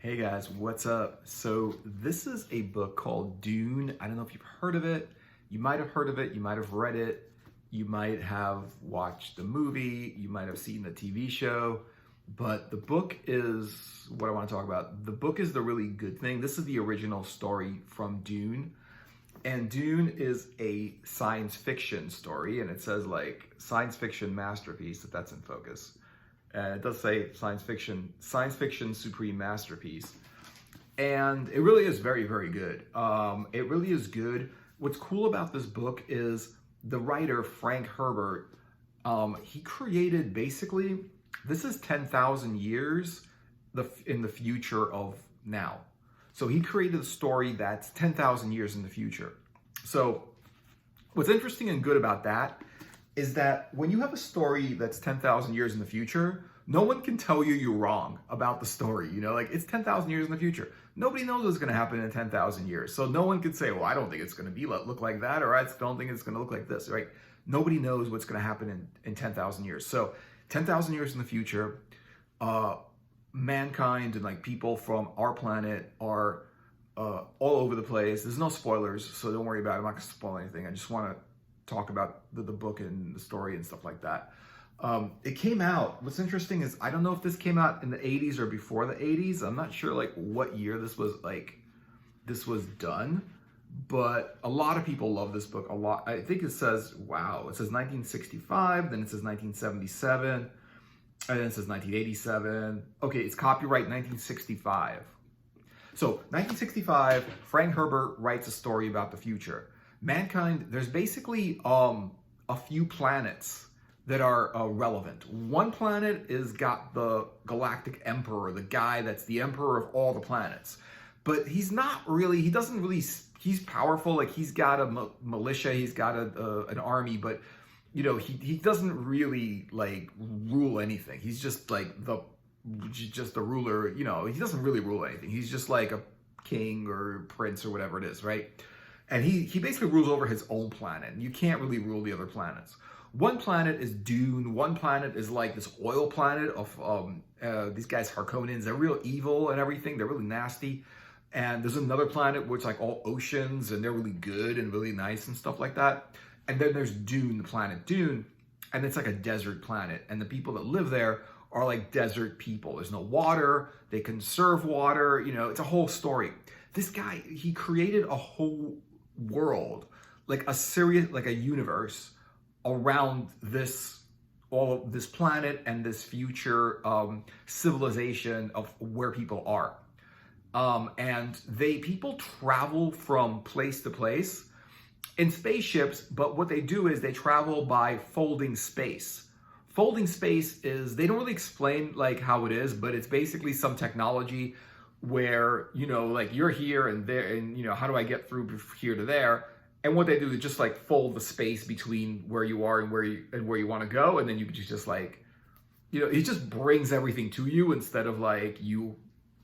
Hey guys, what's up? So this is a book called Dune. I don't know if you've heard of it. You might have heard of it, you might have read it, you might have watched the movie, you might have seen the TV show, but the book is what I want to talk about. The book is the really good thing. This is the original story from Dune. And Dune is a science fiction story, and it says like science fiction masterpiece, if that's in focus. And it does say science fiction supreme masterpiece. And it really is very, very good. It really is good. What's cool about this book is the writer, Frank Herbert, he created basically, this is 10,000 years in the future of now. So he created a story that's 10,000 years in the future. So what's interesting and good about that is that when you have a story that's 10,000 years in the future, no one can tell you you're wrong about the story. You know, like it's 10,000 years in the future. Nobody knows what's going to happen in 10,000 years. So no one can say, well, I don't think it's going to look like that, or I don't think it's going to look like this, right? Nobody knows what's going to happen in 10,000 years. So 10,000 years in the future, mankind and like people from our planet are all over the place. There's no spoilers, so don't worry about it. I'm not going to spoil anything. I just want to talk about the book and the story and stuff like that. It came out, what's interesting is, I don't know if this came out in the 80s or before the 80s. I'm not sure like what year this was done, but a lot of people love this book a lot. I think it says, wow, it says 1965, then it says 1977, and then it says 1987. Okay, it's copyright 1965. So 1965, Frank Herbert writes a story about the future. Mankind, there's basically a few planets that are relevant. One planet is got the galactic emperor, the guy that's the emperor of all the planets. But he's not really, he's powerful, like he's got a militia, he's got an army, but you know, he doesn't really like rule anything. He's just like just the ruler, you know, he doesn't really rule anything. He's just like a king or prince or whatever it is, right? And he basically rules over his own planet. You can't really rule the other planets. One planet is Dune. One planet is like this oil planet of these guys, Harkonnens. They're real evil and everything. They're really nasty. And there's another planet where it's like all oceans and they're really good and really nice and stuff like that. And then there's Dune, the planet Dune, and it's like a desert planet. And the people that live there are like desert people. There's no water. They conserve water. You know, it's a whole story. This guy, he created a whole world, like a universe around all of this planet and this future civilization of where people are. And people travel from place to place in spaceships, but what they do is they travel by folding space. Folding space is, they don't really explain like how it is, but it's basically some technology where, you know, like you're here and there, and you know, how do I get through here to there? And what they do is just like fold the space between where you are and where you want to go, and then you can just like, you know, it just brings everything to you instead of like you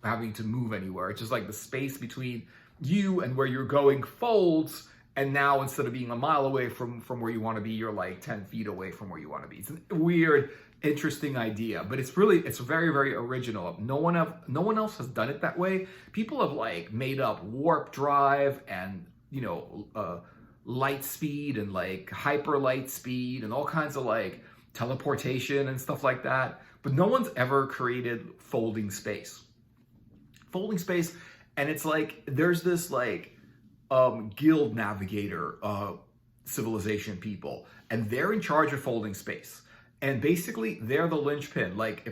having to move anywhere. It's just like the space between you and where you're going folds, and now instead of being a mile away from where you want to be, you're like 10 feet away from where you want to be. It's a weird, interesting idea, but it's very, very original. No one else has done it that way. People have like made up warp drive and, you know, light speed and like hyper light speed and all kinds of like teleportation and stuff like that. But no one's ever created folding space. Folding space, and it's like, there's this like guild navigator civilization people, and they're in charge of folding space. And basically they're the linchpin. Like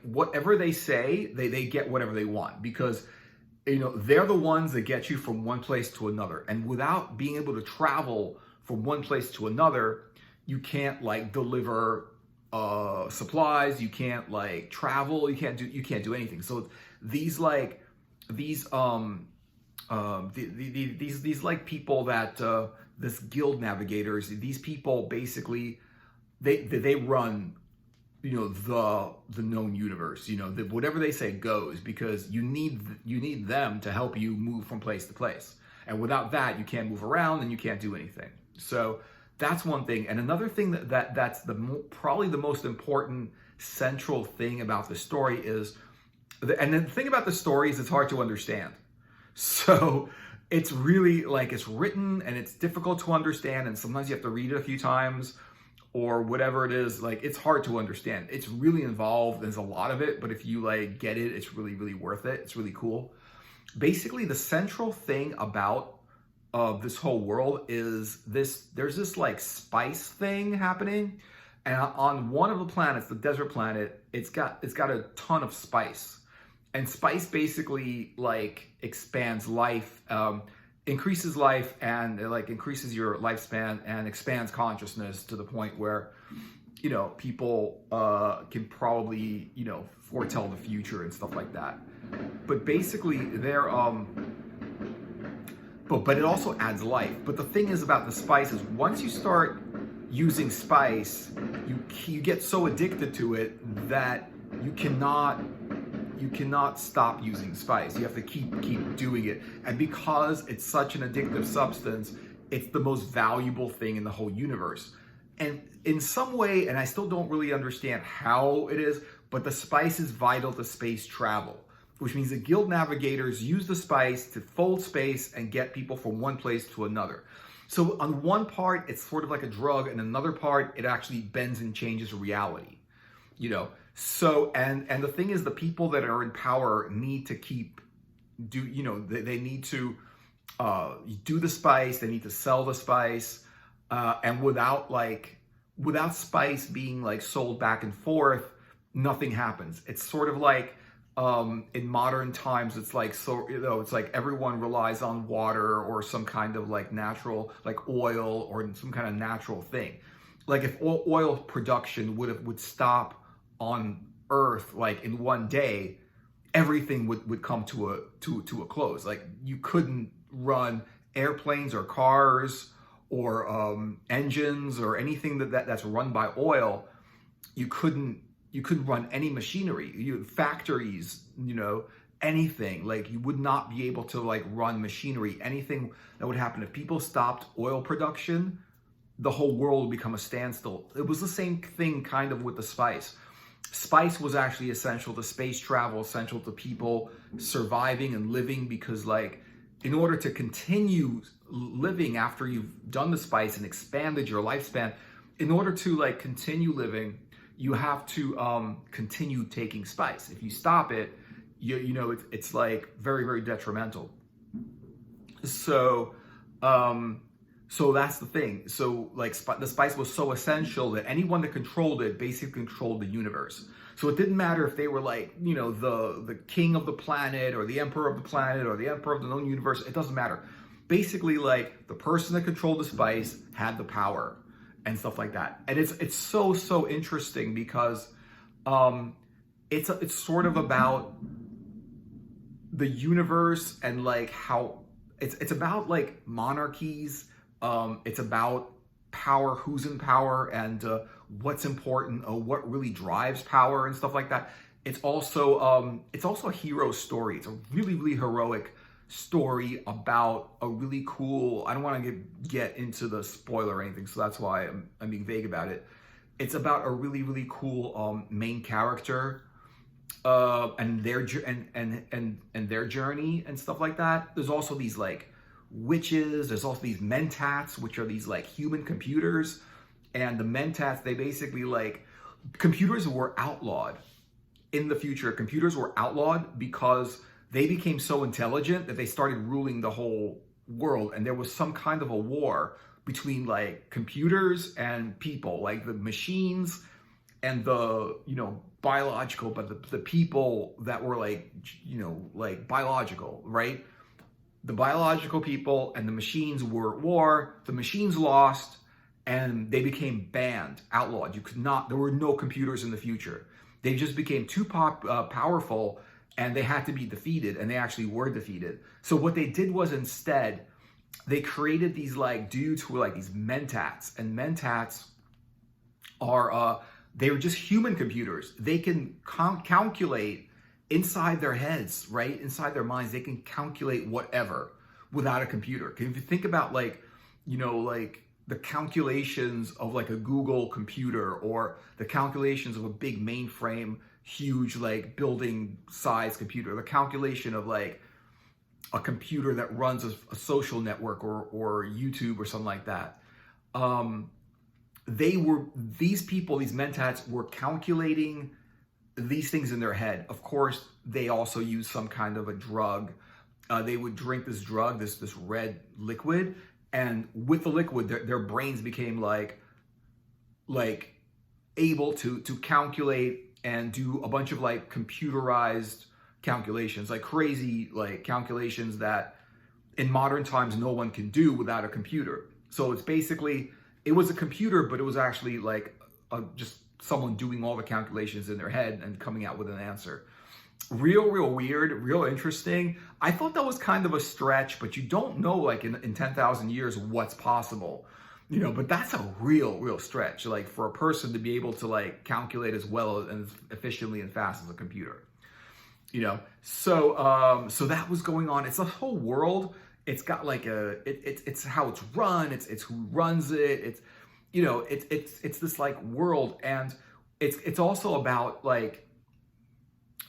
whatever they say, they get whatever they want, because you know, they're the ones that get you from one place to another. And without being able to travel from one place to another, you can't like deliver supplies, you can't like travel, you can't do anything. So these like these like people that this guild navigators, these people basically they run, you know, the known universe. You know, whatever they say goes, because you need them to help you move from place to place. And without that, you can't move around and you can't do anything. So that's one thing. And another thing that's probably the most important central thing about the story is And the thing about the story is it's hard to understand. So it's really like it's written and it's difficult to understand, and sometimes you have to read it a few times or whatever it is. Like it's hard to understand. It's really involved. There's a lot of it, but if you like get it, it's really, really worth it. It's really cool. Basically, the central thing about this whole world is there's this like spice thing happening, and on one of the planets, the desert planet, it's got a ton of spice. And spice basically like expands life, increases life, and it like increases your lifespan and expands consciousness to the point where, you know, people can probably, you know, foretell the future and stuff like that. But basically they're, but it also adds life. But the thing is about the spice is once you start using spice, you get so addicted to it that you cannot stop using spice. You have to keep doing it. And because it's such an addictive substance, it's the most valuable thing in the whole universe. And in some way, and I still don't really understand how it is, but the spice is vital to space travel, which means the guild navigators use the spice to fold space and get people from one place to another. So on one part, it's sort of like a drug, and another part, it actually bends and changes reality, you know? So, and the thing is, the people that are in power need to they need to do the spice, they need to sell the spice, and without spice being like sold back and forth, nothing happens. It's sort of like, in modern times, it's like, so, you know, it's like everyone relies on water or some kind of like natural, like oil or some kind of natural thing. Like if oil production would stop on Earth like in one day, everything would come to a close. Like you couldn't run airplanes or cars or engines or anything that's run by oil. You couldn't run any machinery, factories, you know, anything. Like you would not be able to like run machinery. Anything that would happen if people stopped oil production, the whole world would become a standstill. It was the same thing kind of with the spice. Spice was actually essential to space travel, essential to people surviving and living, because like in order to continue living after you've done the spice and expanded your lifespan, in order to like continue living, you have to continue taking spice. If you stop it, you know, it's like very, very detrimental. So, so that's the thing. So like the spice was so essential that anyone that controlled it basically controlled the universe. So it didn't matter if they were like, you know, the king of the planet or the emperor of the planet or the emperor of the known universe. It doesn't matter. Basically, like the person that controlled the spice had the power and stuff like that. And it's so interesting because it's sort of about the universe and like how it's about like monarchies. It's about power, who's in power, and what's important, what really drives power and stuff like that. It's also a hero story. It's a really, really heroic story about a really cool, I don't want to get into the spoiler or anything, so that's why I'm being vague about it. It's about a really, really cool main character and their journey and stuff like that. There's also these like witches, there's also these mentats, which are these like human computers. And the mentats, they basically like, computers were outlawed in the future. Computers were outlawed because they became so intelligent that they started ruling the whole world. And there was some kind of a war between like computers and people, like the machines and the, you know, biological, but the people that were like, you know, like biological, right? The biological people and the machines were at war. The machines lost and they became banned, outlawed. You could not, there were no computers in the future. They just became too powerful and they had to be defeated, and they actually were defeated. So what they did was instead, they created these like dudes who were like these mentats, and mentats are, they were just human computers. They can calculate inside their heads, right? Inside their minds, they can calculate whatever without a computer. If you think about like, you know, like the calculations of like a Google computer or the calculations of a big mainframe huge like building size computer, the calculation of like a computer that runs a social network or YouTube or something like that. These people, these mentats were calculating these things in their head. Of course, they also used some kind of a drug. They would drink this drug, this red liquid, and with the liquid, their brains became like able to calculate and do a bunch of like computerized calculations, like crazy like calculations that in modern times no one can do without a computer. So it's basically, it was a computer, but it was actually like just someone doing all the calculations in their head and coming out with an answer. Real weird, real interesting. I thought that was kind of a stretch, but you don't know like in 10,000 years what's possible, you know, but that's a real stretch, like for a person to be able to like calculate as well and as efficiently and fast as a computer, you know. So so that was going on. It's a whole world. It's got like it's how it's run, it's who runs it, it's, you know, it's this like world, and it's also about like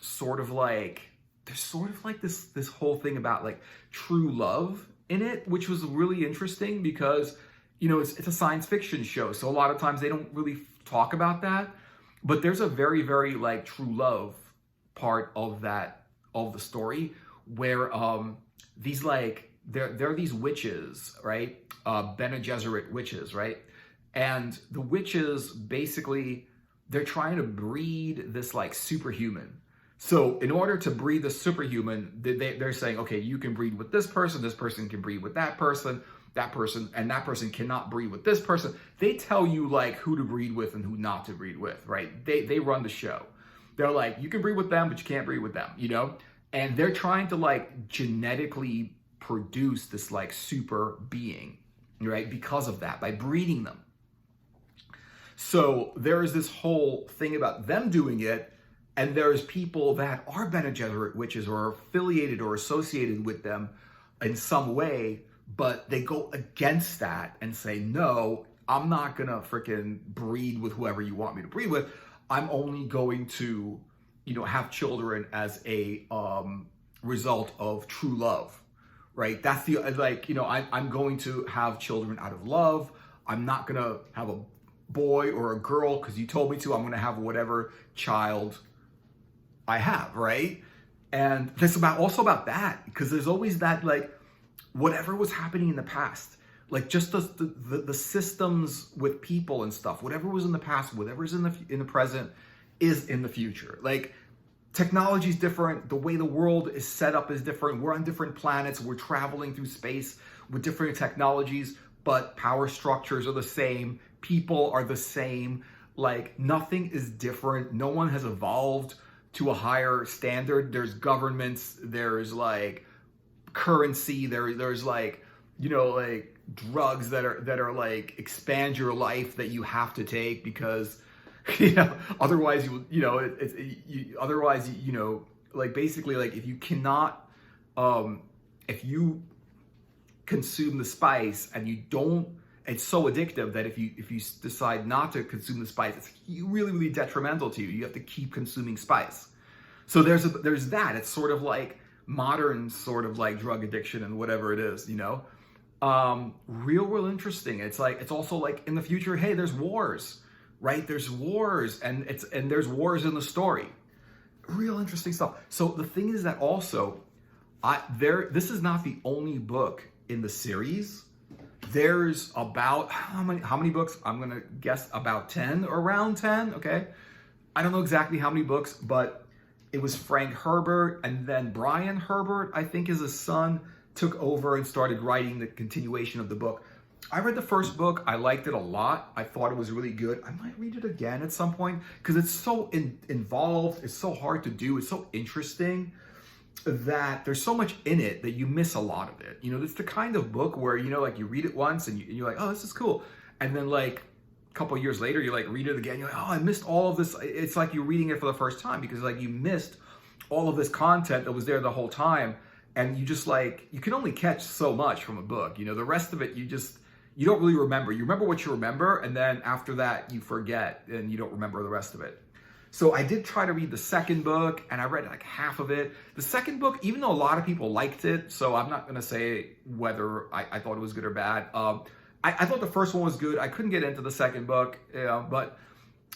sort of like, there's sort of like this whole thing about like true love in it, which was really interesting because, you know, it's a science fiction show, so a lot of times they don't really talk about that, but there's a very like true love part of the story where these like they're these witches, right? Bene Gesserit witches, right? And the witches basically, they're trying to breed this like superhuman. So in order to breed the superhuman, they're saying, okay, you can breed with this person can breed with that person, and that person cannot breed with this person. They tell you like who to breed with and who not to breed with, right? They run the show. They're like, you can breed with them, but you can't breed with them, you know? And they're trying to like genetically produce this like super being, right? Because of that, by breeding them. So there is this whole thing about them doing it, and there's people that are Bene Gesserit witches or are affiliated or associated with them in some way, but they go against that and say, no, I'm not gonna freaking breed with whoever you want me to breed with. I'm only going to, you know, have children as a result of true love, right? That's the, like, you know, I'm going to have children out of love. I'm not gonna have a boy or a girl because you told me to. I'm gonna have whatever child I have, right? And it's also about that, because there's always that, like, whatever was happening in the past, like just the systems with people and stuff, whatever was in the past, whatever's in the present is in the future. Like, technology is different, the way the world is set up is different, we're on different planets, we're traveling through space with different technologies, but power structures are the same, people are the same, like nothing is different, no one has evolved to a higher standard. There's governments, there's like currency, there's like, you know, like drugs that are like expand your life that you have to take because, you know, otherwise you know, otherwise, you know, like basically like if you cannot, if you consume the spice and you don't, it's so addictive that if you decide not to consume the spice, it's really detrimental to you. You have to keep consuming spice. So there's that. It's sort of like modern sort of like drug addiction and whatever it is, you know. Real interesting. It's like, it's also like in the future, hey, there's wars, right? There's wars, and there's wars in the story. Real interesting stuff. So the thing is that also, this is not the only book in the series. There's about, how many books? I'm gonna guess about 10, or around 10, okay? I don't know exactly how many books, but it was Frank Herbert, and then Brian Herbert, I think is his son, took over and started writing the continuation of the book. I read the first book, I liked it a lot, I thought it was really good. I might read it again at some point, because it's so involved, it's so hard to do, it's so interesting, that there's so much in it that you miss a lot of it. You know, it's the kind of book where, you know, like you read it once and you're like, oh, this is cool. And then like a couple of years later, you like read it again. You're like, oh, I missed all of this. It's like you're reading it for the first time because like you missed all of this content that was there the whole time. And you just like, you can only catch so much from a book. You know, the rest of it, you don't really remember. You remember what you remember. And then after that, you forget and you don't remember the rest of it. So I did try to read the second book, and I read like half of it. The second book, even though a lot of people liked it, so I'm not going to say whether I thought it was good or bad. I thought the first one was good. I couldn't get into the second book, but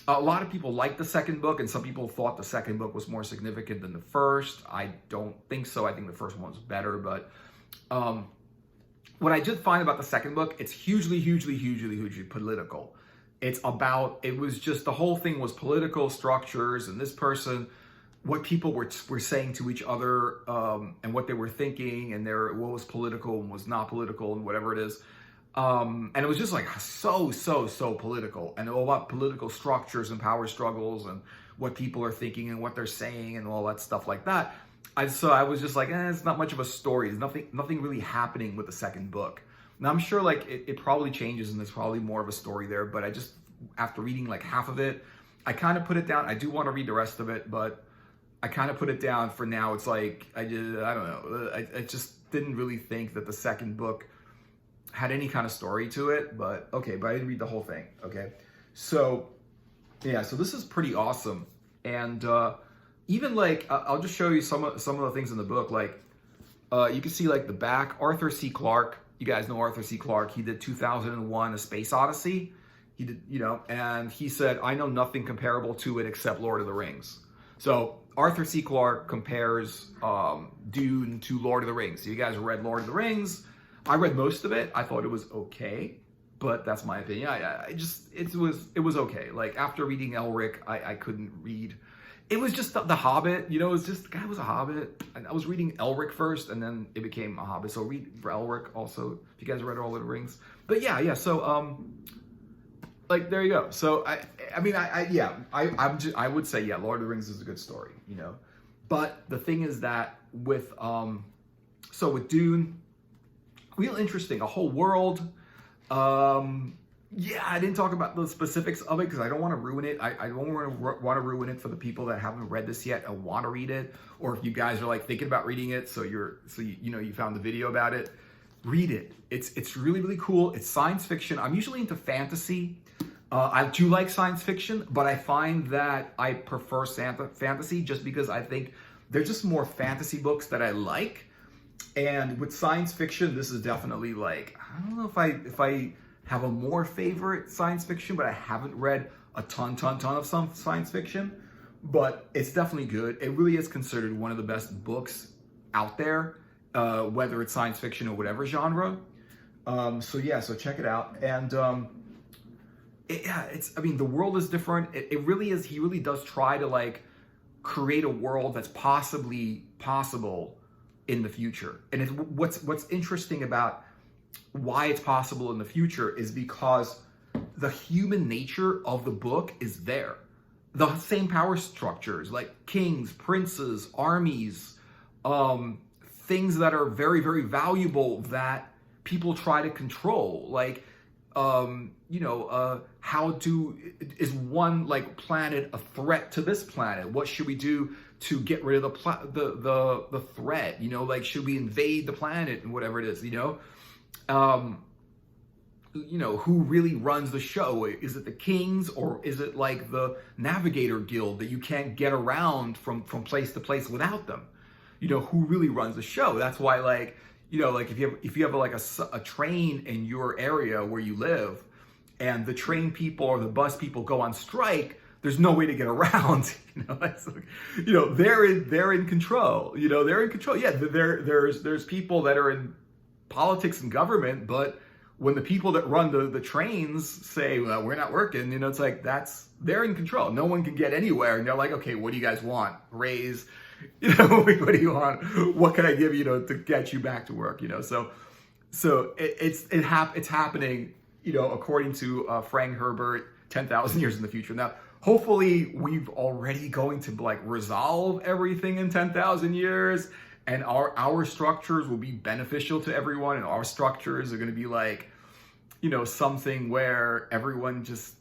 a lot of people liked the second book, and some people thought the second book was more significant than the first. I don't think so. I think the first one was better, but what I did find about the second book, it's hugely political. It was just, the whole thing was political structures, and this person, what people were saying to each other, and what they were thinking, and what was political and was not political, and whatever it is. And it was just like so political, and all about political structures and power struggles and what people are thinking and what they're saying and all that stuff like that. So I was just like, it's not much of a story. There's nothing really happening with the second book. Now I'm sure like it probably changes, and there's probably more of a story there, but I just, after reading like half of it, I kind of put it down. I do want to read the rest of it, but I kind of put it down for now. It's like, I don't know. I just didn't really think that the second book had any kind of story to it, but I didn't read the whole thing. Okay. So yeah, so this is pretty awesome. And, even like, I'll just show you some of the things in the book. Like, you can see like the back, Arthur C. Clarke. You guys know Arthur C. Clarke. He did 2001: A Space Odyssey. He did, and he said, I know nothing comparable to it except Lord of the Rings. So Arthur C. Clarke compares Dune to Lord of the Rings. So you guys read Lord of the Rings. I read most of it. I thought it was okay, but that's my opinion. It was okay. Like, after reading Elric, I couldn't read. It was just the Hobbit, it was just, the guy was a Hobbit. I was reading Elric first, and then it became a Hobbit. So read for Elric also, if you guys read all of the Rings. But yeah, so, like, there you go. So, I would say, yeah, Lord of the Rings is a good story, But the thing is that with Dune, real interesting, a whole world. Yeah, I didn't talk about the specifics of it because I don't want to ruin it. I don't want to ruin it for the people that haven't read this yet and want to read it, or if you guys are like thinking about reading it, so you found the video about it, read it. It's really cool. It's science fiction. I'm usually into fantasy. I do like science fiction, but I find that I prefer fantasy just because I think there's just more fantasy books that I like. And with science fiction, this is definitely like, I don't know if I have a more favorite science fiction, but I haven't read a ton of some science fiction, but it's definitely good. It really is considered one of the best books out there, whether it's science fiction or whatever genre. So check it out. And the world is different. It really is. He really does try to like create a world that's possibly possible in the future. And what's interesting about why it's possible in the future is because the human nature of the book is there. The same power structures, like kings, princes, armies, things that are very valuable that people try to control. Like, is one like planet a threat to this planet? What should we do to get rid of the threat? Like, should we invade the planet and whatever it is? Who really runs the show? Is it the kings, or is it like the Navigator Guild that you can't get around from place to place without them? Who really runs the show? That's why, like, like if you have like a train in your area where you live, and the train people or the bus people go on strike, there's no way to get around. They're in control. They're in control. Yeah, there's people that are in politics and government, but when the people that run the trains say, well, we're not working, it's like, they're in control. No one can get anywhere. And they're like, okay, what do you guys want? Raise, what do you want? What can I give you to get you back to work? So it's happening, according to Frank Herbert, 10,000 years in the future. Now, hopefully we've already going to like resolve everything in 10,000 years. And our structures will be beneficial to everyone, and our structures are going to be like, something where everyone just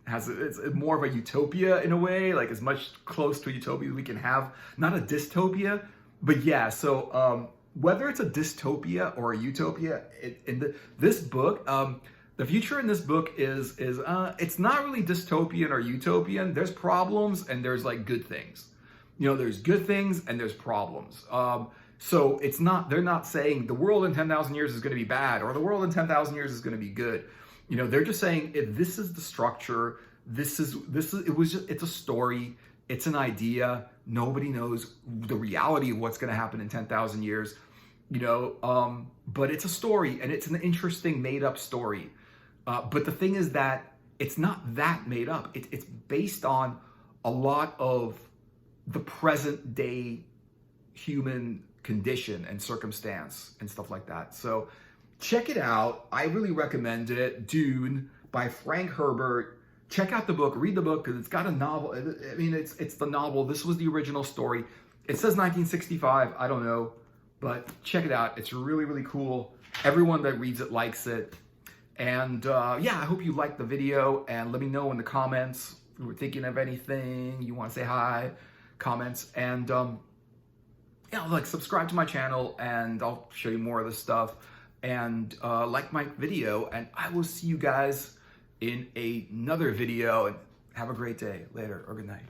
it's more of a utopia in a way, like as much close to a utopia as we can have. Not a dystopia, but yeah. So whether it's a dystopia or a utopia, in this book, The future in this book is it's not really dystopian or utopian. There's problems and there's like good things. You know, there's good things and there's problems. So it's not, they're not saying the world in 10,000 years is going to be bad or the world in 10,000 years is going to be good. You know, they're just saying if this is the structure, it's a story, it's an idea. Nobody knows the reality of what's going to happen in 10,000 years, you know, but it's a story and it's an interesting made up story. But the thing is that it's not that made up. It's based on a lot of the present day human condition and circumstance and stuff like that. So check it out. I really recommend it. Dune by Frank Herbert. Check out the book, read the book, because it's got a novel. I mean, it's the novel. This was the original story. It says 1965. I don't know, but check it out. It's really, really cool. Everyone that reads it likes it. And yeah, I hope you liked the video, and let me know in the comments if you were thinking of anything, you want to say hi, comments, and yeah, like subscribe to my channel and I'll show you more of this stuff, and like my video, and I will see you guys in another video, and have a great day. Later or good night.